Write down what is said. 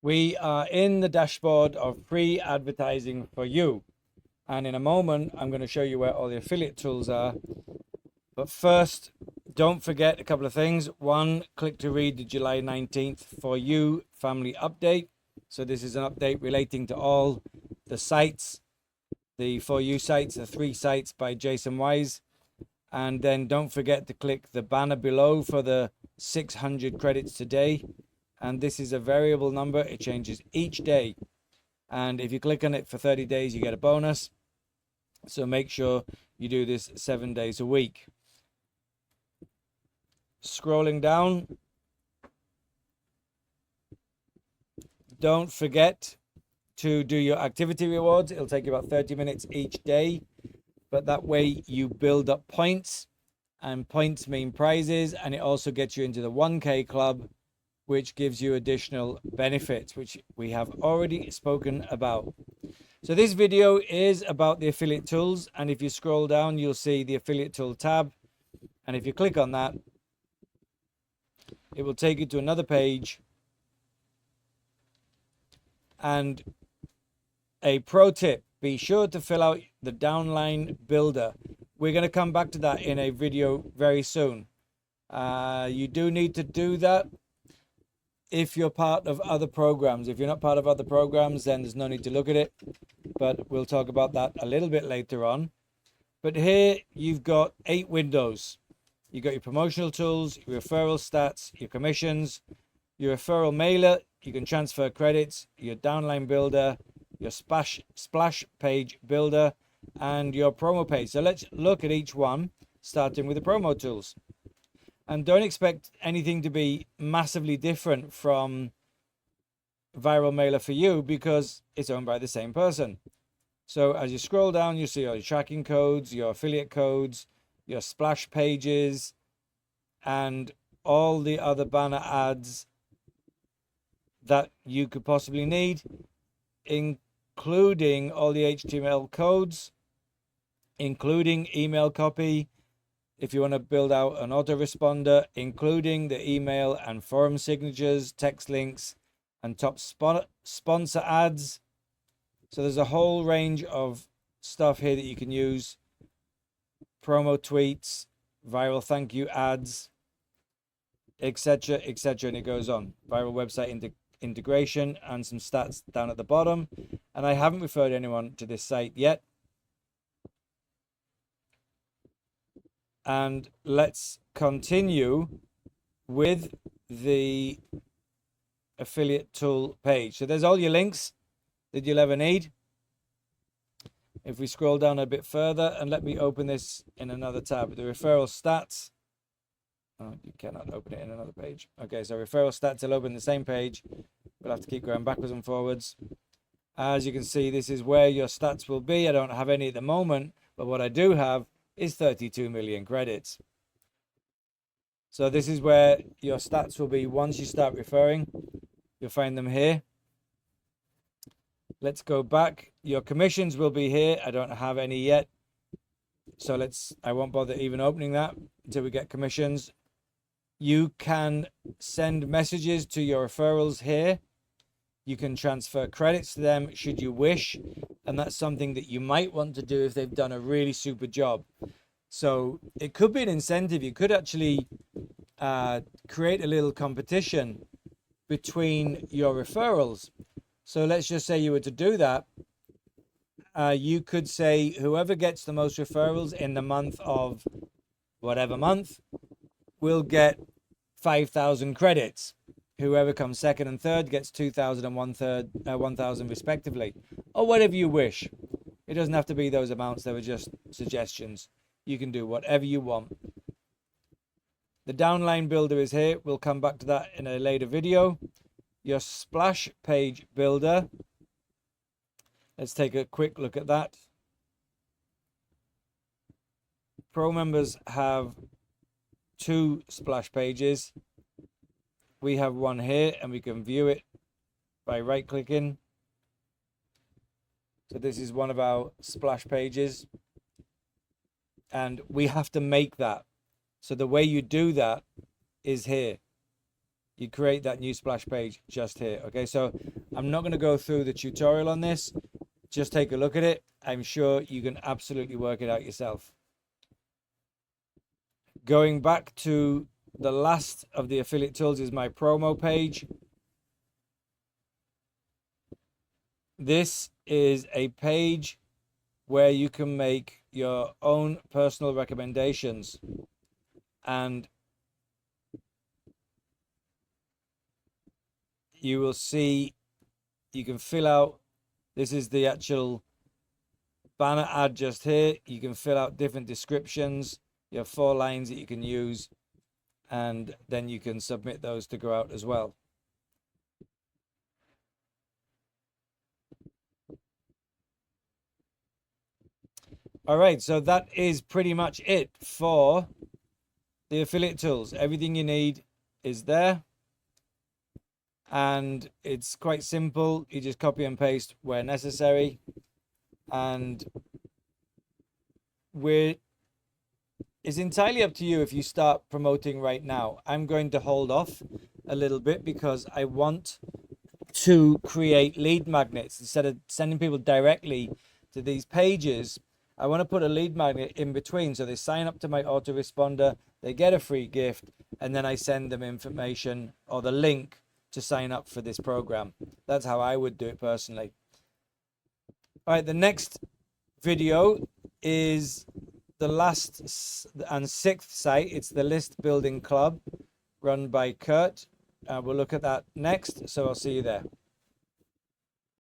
We are in the dashboard of free advertising for you. And in a moment, I'm going to show you where all the affiliate tools are. But first, don't forget a couple of things. One, click to read the July 19th For You family update. So this is an update relating to all the sites, the For You sites, the 3 sites by Jason Wise. And then don't forget to click the banner below for the 600 credits today. And this is a variable number. It changes each day. And if you click on it for 30 days, you get a bonus. So make sure you do this 7 days a week. Scrolling down, don't forget to do your activity rewards. It'll take you about 30 minutes each day, but that way you build up points, and points mean prizes, and it also gets you into the 1K club, which gives you additional benefits, which we have already spoken about. So this video is about the affiliate tools, and if you scroll down, you'll see the affiliate tool tab, and if you click on that, it will take you to another page. And a pro tip, be sure to fill out the downline builder. We're going to come back to that in a video very soon. You do need to do that if you're part of other programs. If you're not part of other programs, then there's no need to look at it, but we'll talk about that a little bit later on. But here you've got 8 windows. You've got your promotional tools, your referral stats, your commissions, your referral mailer, you can transfer credits, your downline builder, your splash page builder, and your promo page. So let's look at each one, starting with the promo tools. And don't expect anything to be massively different from Viral Mailer for You, because it's owned by the same person. So as you scroll down, you see all your tracking codes, your affiliate codes, your splash pages, and all the other banner ads that you could possibly need, including all the HTML codes, including email copy, if you want to build out an autoresponder, including the email and forum signatures, text links, and top sponsor ads. So there's a whole range of stuff here that you can use. Promo tweets, viral thank you ads, etc., etc., and it goes on. Viral website integration and some stats down at the bottom. And I haven't referred anyone to this site yet. And let's continue with the affiliate tool page. So there's all your links that you'll ever need. If we scroll down a bit further, and let me open this in another tab, the referral stats. Oh, you cannot open it in another page. Okay, so referral stats will open the same page. We'll have to keep going backwards and forwards. As you can see, this is where your stats will be. I don't have any at the moment, but what I do have is 32 million credits. So this is where your stats will be once you start referring. You'll find them here. Let's go back. Your commissions will be here. I don't have any yet. So I won't bother even opening that until we get commissions. You can send messages to your referrals here. You can transfer credits to them should you wish. And that's something that you might want to do if they've done a really super job. So it could be an incentive. You could actually create a little competition between your referrals. So let's just say you were to do that. You could say whoever gets the most referrals in the month of whatever month will get 5,000 credits. Whoever comes second and third gets 2,000 and 1,000 respectively, or whatever you wish. It doesn't have to be those amounts. They were just suggestions. You can do whatever you want. The downline builder is here. We'll come back to that in a later video. Your splash page builder. Let's take a quick look at that. Pro members have 2 splash pages. We have one here, and we can view it by right-clicking. So this is one of our splash pages, and we have to make that. So the way you do that is here. you create that new splash page just here. Okay, so I'm not going to go through the tutorial on this. Just take a look at it. I'm sure you can absolutely work it out yourself. Going back to the last of the affiliate tools is my promo page. This is a page where you can make your own personal recommendations, and you will see you can fill out, this is the actual banner ad just here. You can fill out different descriptions. You have 4 lines that you can use, and then you can submit those to go out as well. All right, so that is pretty much it for the affiliate tools. Everything you need is there, and it's quite simple. You just copy and paste where necessary, and it's entirely up to you if you start promoting right now. I'm going to hold off a little bit because I want to create lead magnets instead of sending people directly to these pages. I want to put a lead magnet in between, so they sign up to my autoresponder, they get a free gift, and then I send them information or the link to sign up for this program. That's how I would do it personally. All right, the next video is the last and 6th site. It's the List Building Club run by Kurt. We'll look at that next, so I'll see you there.